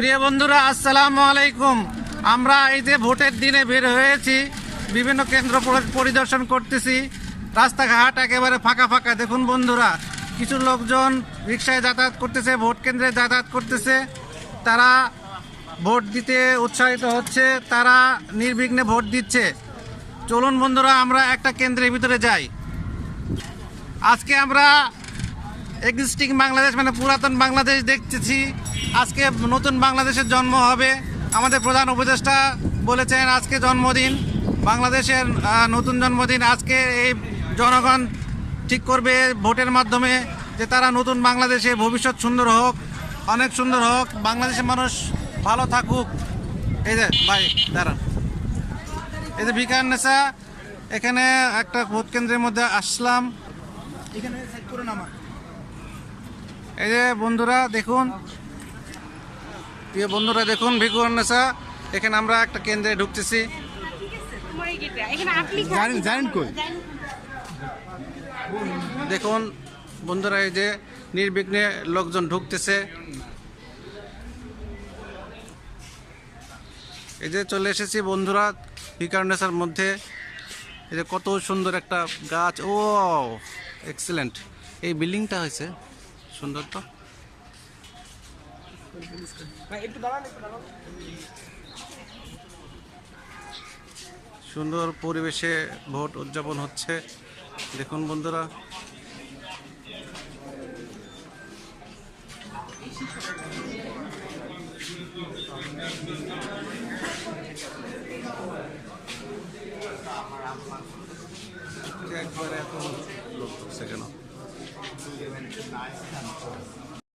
প্রিয় বন্ধুরা, আসসালামু আলাইকুম। আমরা এই যে ভোটের দিনে বের হয়েছি, বিভিন্ন কেন্দ্র পরিদর্শন করতেছি। রাস্তাঘাট একেবারে ফাঁকা ফাঁকা। দেখুন বন্ধুরা, কিছু লোকজন রিক্সায় যাতায়াত করতেছে, ভোট কেন্দ্রে যাতায়াত করতেছে। তারা ভোট দিতে উৎসাহিত হচ্ছে, তারা নির্বিঘ্নে ভোট দিচ্ছে। চলুন বন্ধুরা, আমরা একটা কেন্দ্রের ভিতরে যাই। আজকে আমরা এক্সিস্টিং বাংলাদেশ মানে পুরাতন বাংলাদেশ দেখতেছি। আজকে নতুন বাংলাদেশের জন্ম হবে। আমাদের প্রধান উপদেষ্টা বলেছেন আজকে জন্মদিন, বাংলাদেশের নতুন জন্মদিন। আজকে এই জনগণ ঠিক করবে ভোটের মাধ্যমে যে তারা নতুন বাংলাদেশে ভবিষ্যৎ সুন্দর হোক, অনেক সুন্দর হোক, বাংলাদেশের মানুষ ভালো থাকুক। এই যে ভাই দাঁড়ান, এই যে ভিকারুন্নেসা, এখানে একটা ভোট কেন্দ্রের মধ্যে আসলাম। এখানে এই যে বন্ধুরা দেখুন, প্রিয় বন্ধুরা দেখুন, ভিকারুন্নেসা, এখানে আমরা একটা কেন্দ্রে ঢুকতেছি। দেখুন বন্ধুরা, এই যে নির্বিঘ্নে লোকজন ঢুকতেছে। এই যে চলে এসেছি বন্ধুরা ভিকারুন্নেসার মধ্যে। এই যে কত সুন্দর একটা গাছ, ও এক্সিলেন্ট। এই বিল্ডিংটা হয়েছে সুন্দর। তো সুন্দর পরিবেশে ভোট উদযাপন হচ্ছে। দেখুন বন্ধুরা, একবারে এত লোক ঢুকছে কেন?